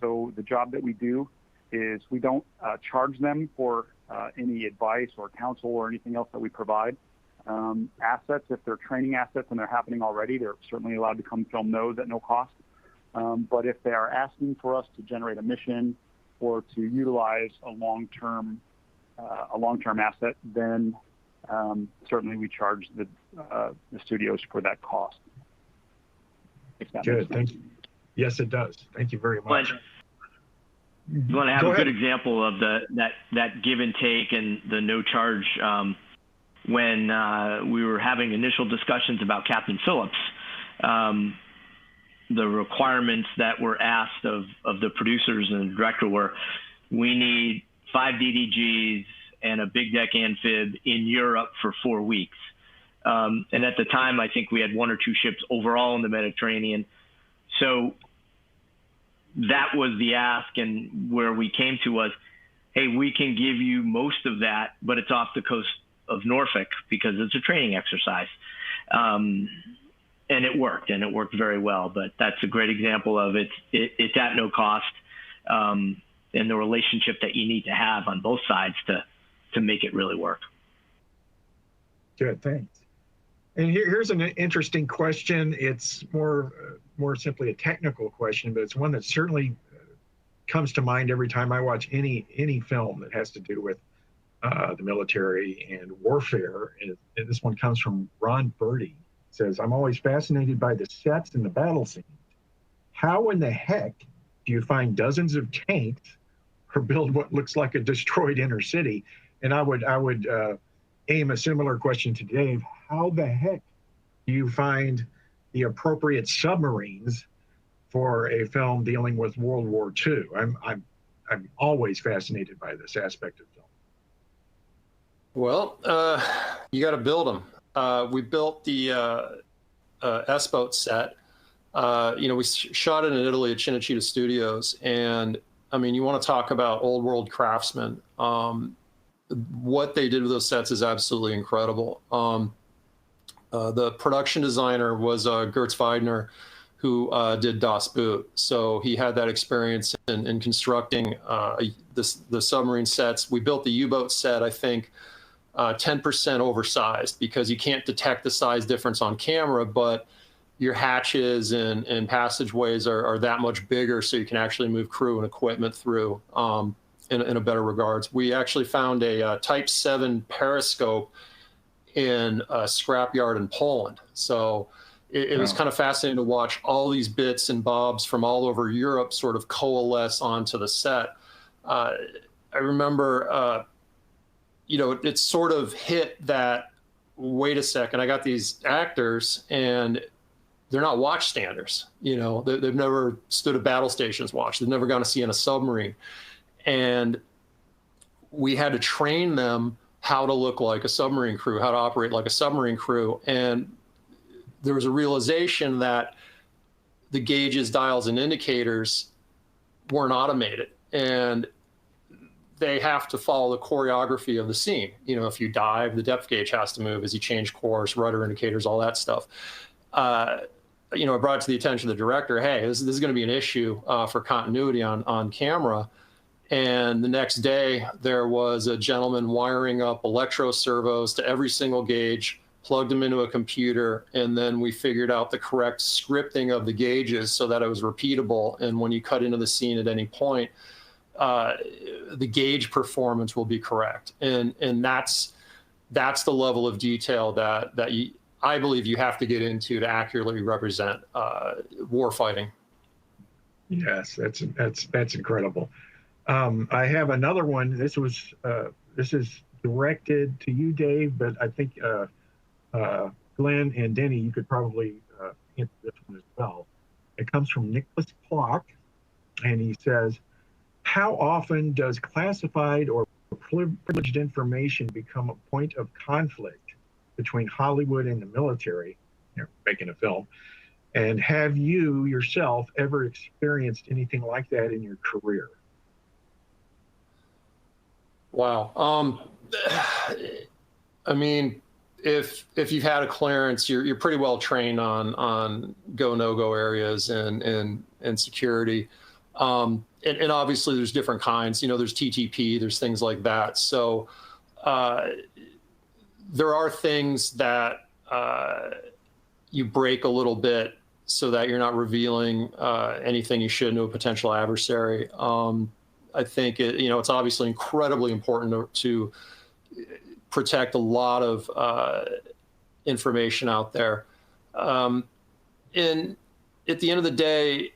So the job that we do is we don't charge them for any advice or counsel or anything else that we provide. Assets, if they're training assets and they're happening already, they're certainly allowed to come film those at no cost. But if they are asking for us to generate a mission or to utilize a long-term asset, then certainly we charge the studios for that cost. Good, thank you. Yes, it does. Thank you very much. You want to have a good example of that give and take and the no charge when we were having initial discussions about Captain Phillips. The requirements that were asked of the producers and the director were, we need 5 DDGs and a big deck amphib in Europe for 4 weeks. And at the time, I think we had 1 or 2 ships overall in the Mediterranean. So that was the ask, and where we came to was, hey, we can give you most of that, but it's off the coast of Norfolk because it's a training exercise. And it worked very well. But that's a great example of it's at no cost, and the relationship that you need to have on both sides to make it really work. Good, thanks. And here's an interesting question. It's more simply a technical question, but it's one that certainly comes to mind every time I watch any film that has to do with the military and warfare. And this one comes from Ron Birdie. It says, I'm always fascinated by the sets and the battle scenes. How in the heck do you find dozens of tanks or build what looks like a destroyed inner city? And I would aim a similar question to Dave. How the heck do you find the appropriate submarines for a film dealing with World War II? I'm always fascinated by this aspect of film. Well, you got to build them. We built the S-boat set. We shot it in Italy at Cinecittà Studios, and I mean, you want to talk about old world craftsmen. What they did with those sets is absolutely incredible. The production designer was Gertz Weidner, who did Das Boot. So he had that experience in constructing the submarine sets. We built the U-boat set, I think, 10% oversized because you can't detect the size difference on camera, but your hatches and passageways are that much bigger, so you can actually move crew and equipment through in a better regards. We actually found a Type 7 periscope in a scrapyard in Poland. So it was kind of fascinating to watch all these bits and bobs from all over Europe sort of coalesce onto the set. I remember, it sort of hit that, wait a second, I got these actors and they're not watchstanders. They've never stood at battle stations watch. They've never gone to sea in a submarine. And we had to train them how to look like a submarine crew, how to operate like a submarine crew. And there was a realization that the gauges, dials, and indicators weren't automated. And they have to follow the choreography of the scene. If you dive, the depth gauge has to move as you change course, rudder indicators, all that stuff. I brought it to the attention of the director, hey, this is going to be an issue for continuity on camera. And the next day, there was a gentleman wiring up electro servos to every single gauge, plugged them into a computer, and then we figured out the correct scripting of the gauges so that it was repeatable. And when you cut into the scene at any point, the gauge performance will be correct. And that's the level of detail that I believe you have to get into to accurately represent warfighting. Yes, that's incredible. I have another one. This is directed to you, Dave, but I think Glenn and Denny, you could probably hint this one as well. It comes from Nicholas Clock, and he says, how often does classified or privileged information become a point of conflict between Hollywood and the military, making a film? And have you yourself ever experienced anything like that in your career? Wow. I mean, if you've had a clearance, you're pretty well trained on go, no-go areas and security. And obviously there's different kinds, there's TTP, there's things like that. So there are things that you break a little bit so that you're not revealing anything you should to a potential adversary. I think it's obviously incredibly important to protect a lot of information out there. And at the end of the day,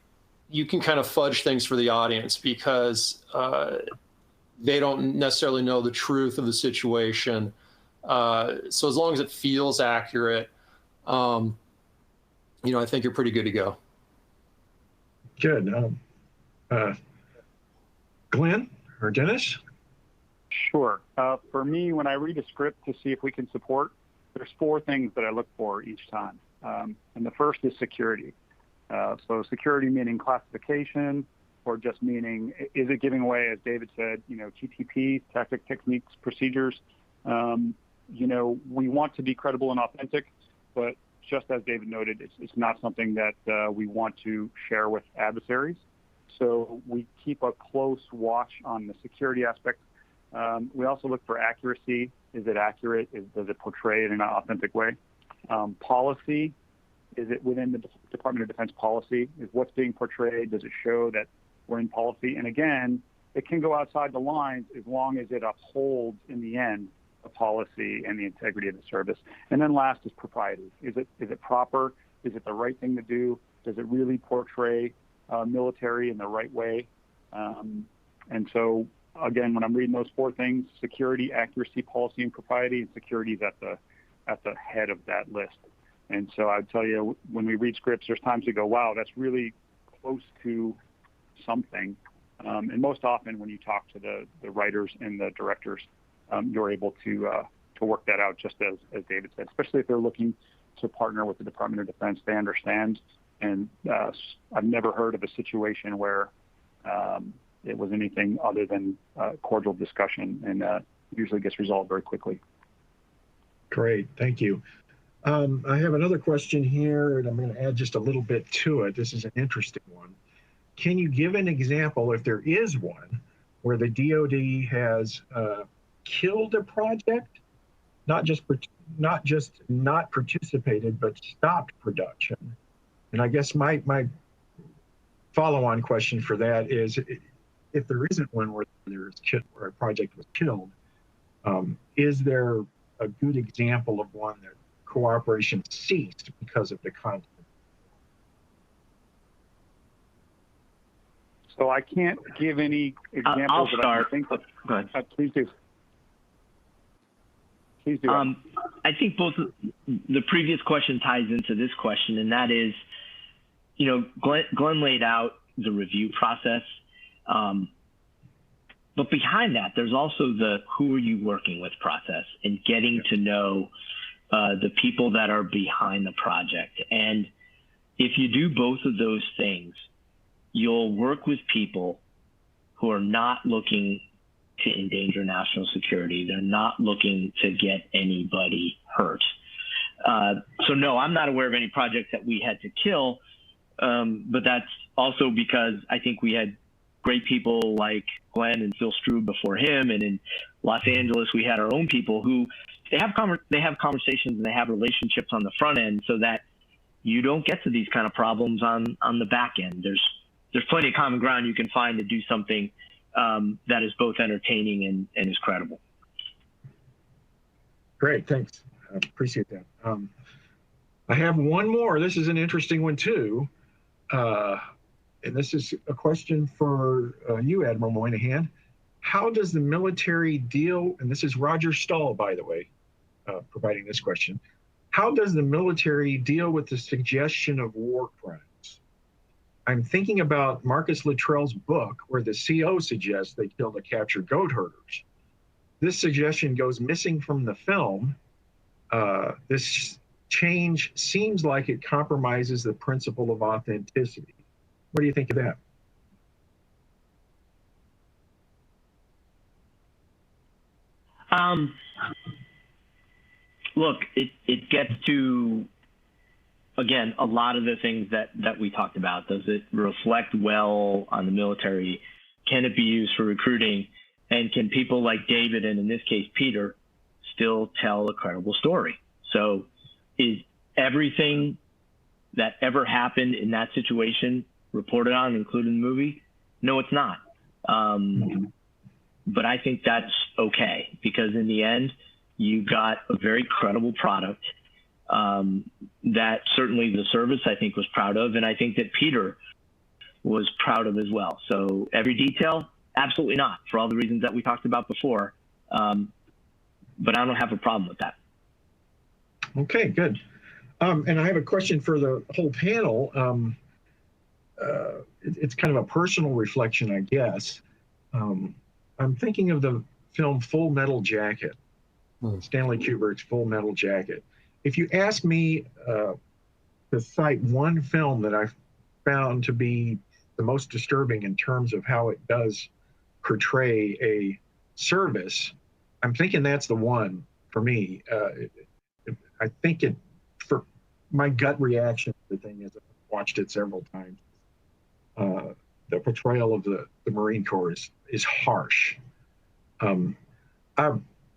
you can kind of fudge things for the audience because they don't necessarily know the truth of the situation. So as long as it feels accurate, I think you're pretty good to go. Good. Glenn or Dennis? Sure. For me, when I read a script to see if we can support, there's 4 things that I look for each time. And the first is security. So security meaning classification, or just meaning, is it giving away, as David said, TTP, tactic, techniques, procedures. We want to be credible and authentic, but just as David noted, it's not something that we want to share with adversaries. So we keep a close watch on the security aspect. We also look for accuracy. Is it accurate? Does it portray it in an authentic way? Policy, is it within the Department of Defense policy? Is what's being portrayed, does it show that we're in policy? And again, it can go outside the lines as long as it upholds in the end the policy and the integrity of the service. And then last is propriety. Is it proper? Is it the right thing to do? Does it really portray military in the right way? And so again, when I'm reading those 4 things, security, accuracy, policy, and propriety, and security is at the head of that list. And so I'd tell you, when we read scripts, there's times we go, wow, that's really close to something. And most often when you talk to the writers and the directors, you're able to work that out, just as David said, especially if they're looking to partner with the Department of Defense. They understand. And I've never heard of a situation where it was anything other than cordial discussion, and usually gets resolved very quickly. Great, thank you. I have another question here, and I'm going to add just a little bit to it. This is an interesting one. Can you give an example, if there is one, where the DoD has killed a project, not just not participated, but stopped production? And I guess my follow-on question for that is, if there isn't one where a project was killed, is there a good example of one that cooperation ceased because of the content? So I can't give any examples. I'll start. Go ahead. Please do. Please do. I think both the previous question ties into this question, and that is, Glenn laid out the review process. But behind that, there's also the who are you working with process, and getting to know the people that are behind the project. And if you do both of those things, you'll work with people who are not looking to endanger national security. They're not looking to get anybody hurt. So no, I'm not aware of any projects that we had to kill, but that's also because I think we had great people like Glenn and Phil Strube before him, and in Los Angeles we had our own people who they have conversations and they have relationships on the front end, so that you don't get to these kind of problems on the back end. There's plenty of common ground you can find to do something that is both entertaining and is credible. Great, thanks. I appreciate that. I have one more. This is an interesting one too. And this is a question for you, Admiral Moynihan. How does the military deal, and this is Roger Stahl, by the way, providing this question. How does the military deal with the suggestion of war crimes? I'm thinking about Marcus Luttrell's book, where the CO suggests they killed the captured goat herders. This suggestion goes missing from the film. This change seems like it compromises the principle of authenticity. What do you think of that? Look, it gets to again, a lot of the things that we talked about. Does it reflect well on the military? Can it be used for recruiting? And can people like David, and in this case, Peter, still tell a credible story? So is everything that ever happened in that situation reported on, including the movie? No, it's not. But I think that's okay, because in the end, you got a very credible product that certainly the service, I think, was proud of, and I think that Peter was proud of as well. So every detail, absolutely not, for all the reasons that we talked about before. But I don't have a problem with that. Okay, good. And I have a question for the whole panel. It's kind of a personal reflection, I guess. I'm thinking of the film Full Metal Jacket, Stanley Kubrick's Full Metal Jacket. If you ask me to cite one film that I found to be the most disturbing in terms of how it does portray a service, I'm thinking that's the one for me. I think it, for my gut reaction to the thing is, I've watched it several times. The portrayal of the Marine Corps is harsh. I'm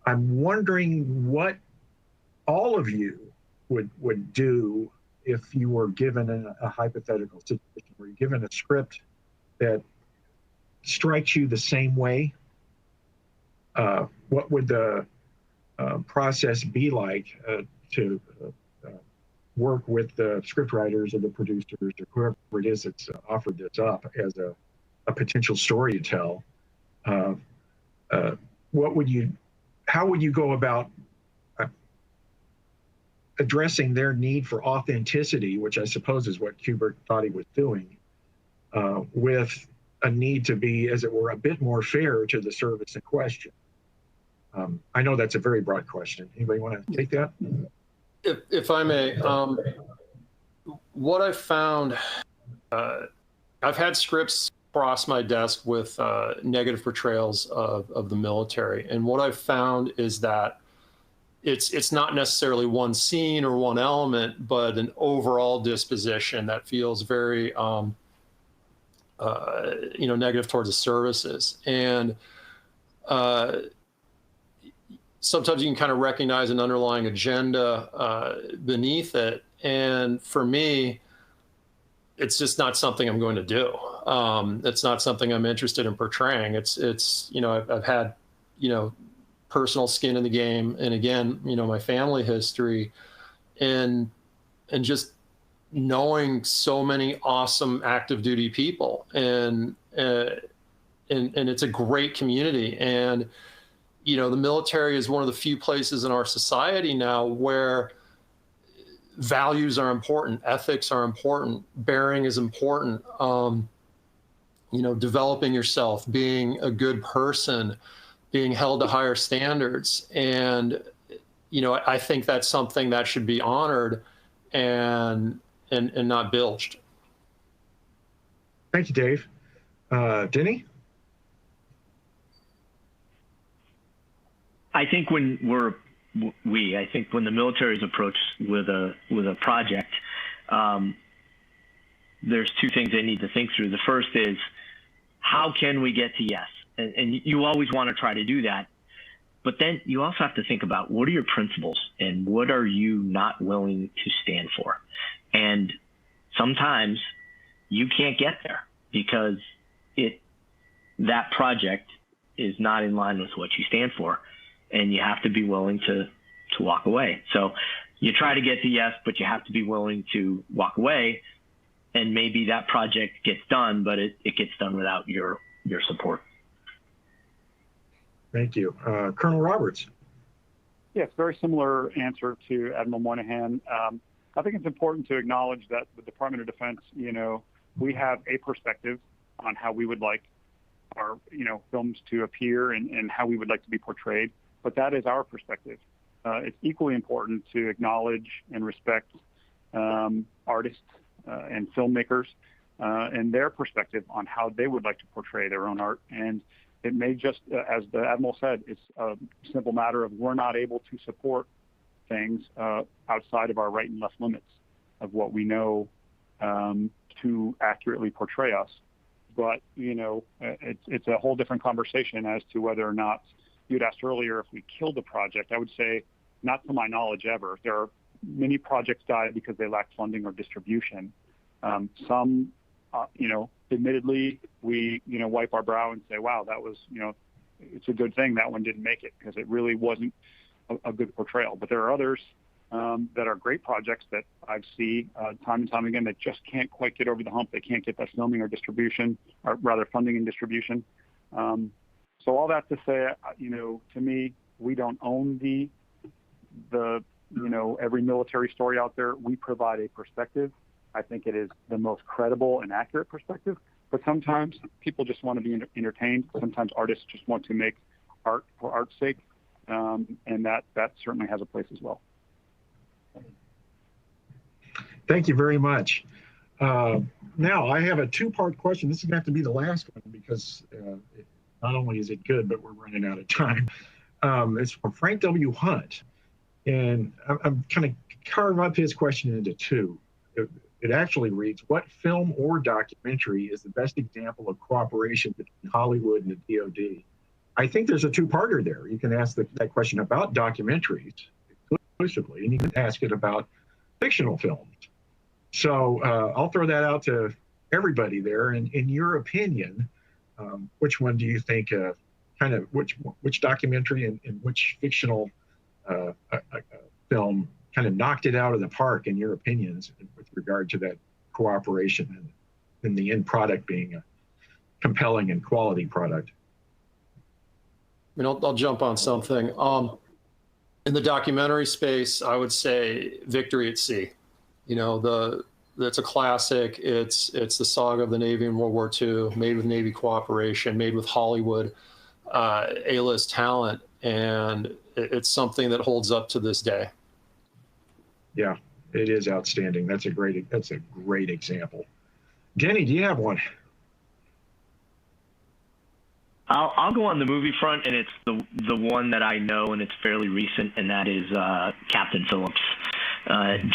wondering what all of you would do if you were given a hypothetical situation where you're given a script that strikes you the same way. What would the process be like to work with the scriptwriters or the producers or whoever it is that's offered this up as a potential story to tell? How would you go about addressing their need for authenticity, which I suppose is what Kubrick thought he was doing, with a need to be, as it were, a bit more fair to the service in question? I know that's a very broad question. Anybody want to take that? If I may, what I've found, I've had scripts cross my desk with negative portrayals of the military, and what I've found is that it's not necessarily one scene or one element, but an overall disposition that feels very negative towards the services. And sometimes you can kind of recognize an underlying agenda beneath it. And for me, it's just not something I'm going to do. It's not something I'm interested in portraying. It's I've had, personal skin in the game. And again, my family history and just knowing so many awesome active duty people, and it's a great community. And the military is one of the few places in our society now where values are important, ethics are important, bearing is important. Developing yourself, being a good person, being held to higher standards. And, I think that's something that should be honored and not bilged. Thank you, Dave. Denny? I think when when the military is approached with a project, there's two things they need to think through. The first is, how can we get to yes? And you always want to try to do that. But then you also have to think about, what are your principles and what are you not willing to stand for? And sometimes you can't get there because that project is not in line with what you stand for, and you have to be willing to walk away. So you try to get to yes, but you have to be willing to walk away, and maybe that project gets done, but it gets done without your support. Thank you. Colonel Roberts. Yes, very similar answer to Admiral Moynihan. I think it's important to acknowledge that the Department of Defense, we have a perspective on how we would like our, films to appear and how we would like to be portrayed, but that is our perspective. It's equally important to acknowledge and respect artists and filmmakers and their perspective on how they would like to portray their own art. And it may just, as the Admiral said, it's a simple matter of we're not able to support things outside of our right and left limits. of what we know to accurately portray us. But, it's a whole different conversation as to whether or not, you'd asked earlier if we killed the project. I would say not to my knowledge ever. There are many projects die because they lack funding or distribution. Some, admittedly, we, wipe our brow and say, wow, that was, it's a good thing that one didn't make it because it really wasn't a good portrayal. But there are others that are great projects that I've seen time and time again that just can't quite get over the hump. They can't get that filming or distribution, or rather funding and distribution. So all that to say, to me, we don't own the every military story out there. We provide a perspective. I think it is the most credible and accurate perspective. But sometimes people just want to be entertained. Sometimes artists just want to make art for art's sake, and that certainly has a place as well. Thank you very much. Now, I have a two-part question. This is going to have to be the last one because not only is it good, but we're running out of time. It's from Frank W. Hunt. And I'm kind of carve up his question into two. It actually reads, what film or documentary is the best example of cooperation between Hollywood and the DoD? I think there's a two-parter there. You can ask that question about documentaries exclusively, and you can ask it about fictional films. So I'll throw that out to everybody there. And in your opinion, which one do you think, which documentary and which fictional film kind of knocked it out of the park, in your opinions, with regard to that cooperation and the end product being a compelling and quality product? I mean, I'll jump on something. In the documentary space, I would say Victory at Sea. That's a classic. It's the saga of the Navy in World War II, made with Navy cooperation, made with Hollywood A-list talent, and it's something that holds up to this day. Yeah, it is outstanding. That's a great example. Denny, do you have one? I'll go on the movie front, and it's the one that I know, and it's fairly recent, and that is Captain Phillips.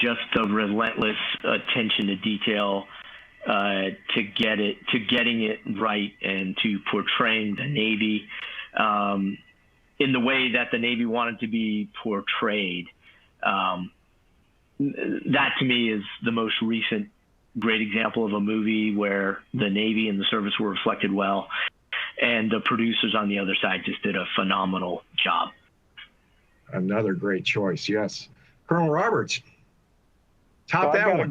Just the relentless attention to detail to getting it right and to portraying the Navy in the way that the Navy wanted to be portrayed. That to me is the most recent great example of a movie where the Navy and the service were reflected well, and the producers on the other side just did a phenomenal job. Another great choice, yes. Colonel Roberts, top that one.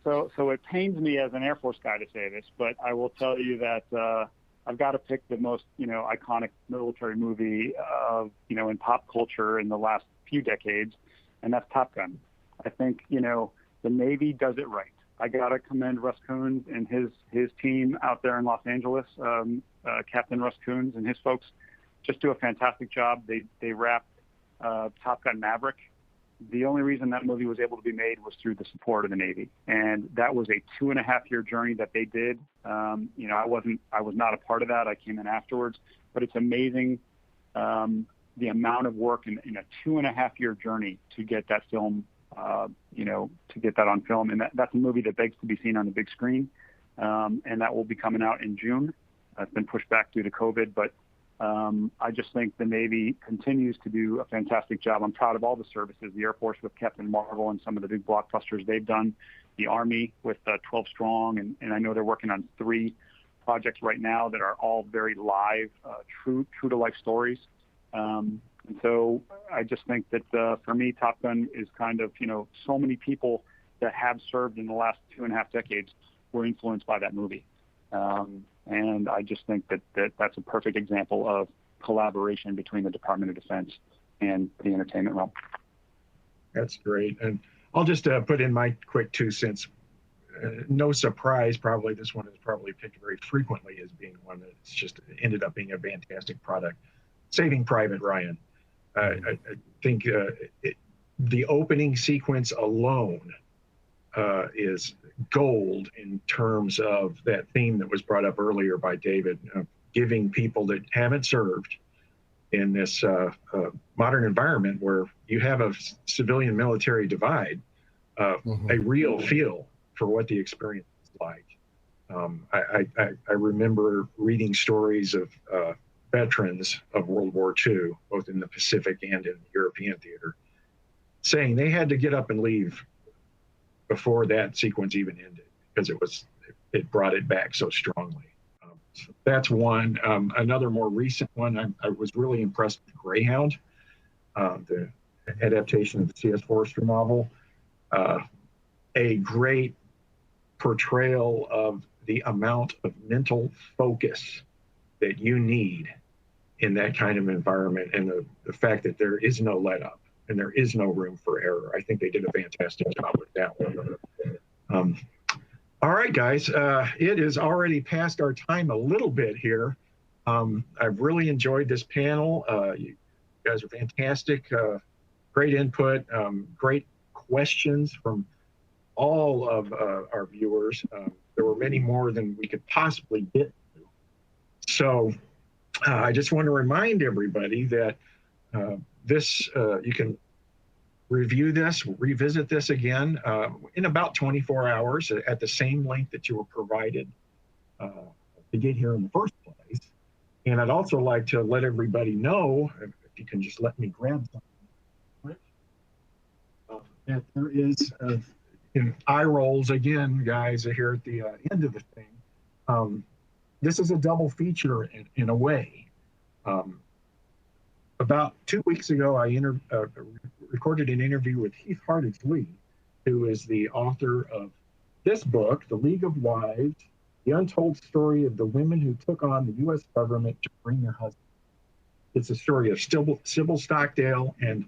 So it pains me as an Air Force guy to say this, but I will tell you that I've got to pick the most iconic military movie of in pop culture in the last few decades, and that's Top Gun. I think the Navy does it right. I got to commend Russ Coons and his team out there in Los Angeles. Captain Russ Coons and his folks just do a fantastic job. They wrapped Top Gun Maverick. The only reason that movie was able to be made was through the support of the Navy, and that was a 2.5-year journey that they did. I was not a part of that. I came in afterwards, but it's amazing the amount of work in a 2.5-year journey to get that film, to get that on film, and that's a movie that begs to be seen on the big screen, and that will be coming out in June. It's been pushed back due to COVID, but I just think the Navy continues to do a fantastic job. I'm proud of all the services, the Air Force with Captain Marvel and some of the big blockbusters they've done, the Army with 12 Strong, and I know they're working on 3 projects right now that are all very live, true to life stories. And so I just think that for me, Top Gun is kind of, so many people that have served in the last 2.5 decades were influenced by that movie. And I just think that's a perfect example of collaboration between the Department of Defense and the entertainment realm. That's great. And I'll just put in my quick 2 cents. No surprise, probably this one is probably picked very frequently as being one that's just ended up being a fantastic product. Saving Private Ryan. I think the opening sequence alone is gold in terms of that theme that was brought up earlier by David, giving people that haven't served in this modern environment where you have a civilian military divide, a real feel for what the experience is like. I remember reading stories of veterans of World War II, both in the Pacific and in the European theater, saying they had to get up and leave before that sequence even ended because it brought it back so strongly. So that's one. Another more recent one, I was really impressed with Greyhound, the adaptation of the C.S. Forester novel. A great portrayal of the amount of mental focus that you need in that kind of environment, and the fact that there is no let up and there is no room for error. I think they did a fantastic job with that one. All right, guys, it is already past our time a little bit here. I've really enjoyed this panel. You guys are fantastic. Great input, great questions from all of our viewers. There were many more than we could possibly get to. So I just want to remind everybody that you can review this, revisit this again in about 24 hours at the same link that you were provided to get here in the first place. And I'd also like to let everybody know, if you can just let me grab something, that there is, in eye rolls again, guys, here at the end of the thing. This is a double feature in a way. About 2 weeks ago, I recorded an interview with Heath Hardage-Lee, who is the author of this book, The League of Wives, The Untold Story of the Women Who Took on the U.S. Government to Bring Their Husbands. It's a story of Sybil Stockdale and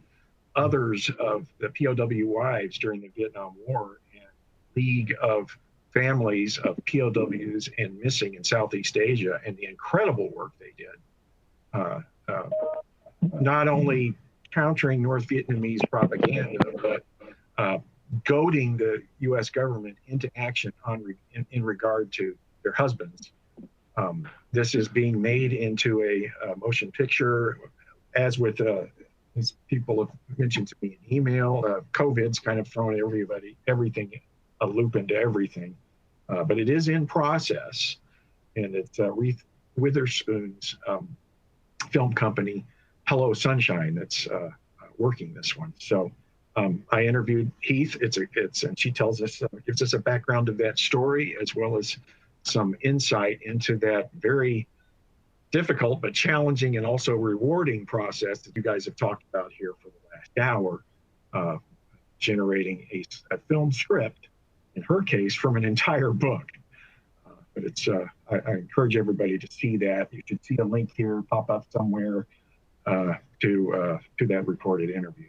others of the POW wives during the Vietnam War, and League of Families of POWs and Missing in Southeast Asia, and the incredible work they did. Not only countering North Vietnamese propaganda, but goading the U.S. government into action in regard to their husbands. This is being made into a motion picture, as with as people have mentioned to me in email. COVID's kind of thrown everything, a loop into everything. But it is in process, and it's Reese Witherspoon's film company, Hello Sunshine, that's working this one. So I interviewed Heath. And she tells us, gives us a background of that story, as well as some insight into that very difficult but challenging and also rewarding process that you guys have talked about here for the last hour, generating a film script, in her case, from an entire book. But it's I encourage everybody to see that. You should see a link here pop up somewhere to that recorded interview.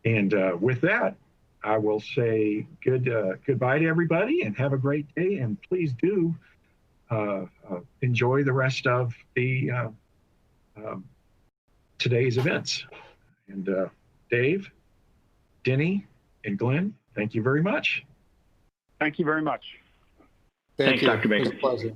And with that, I will say goodbye to everybody and have a great day. And please do enjoy the rest of the today's events. And Dave, Denny, and Glenn, thank you very much. Thank you very much. Thank Thanks, you. Dr. Baker. It was a pleasure.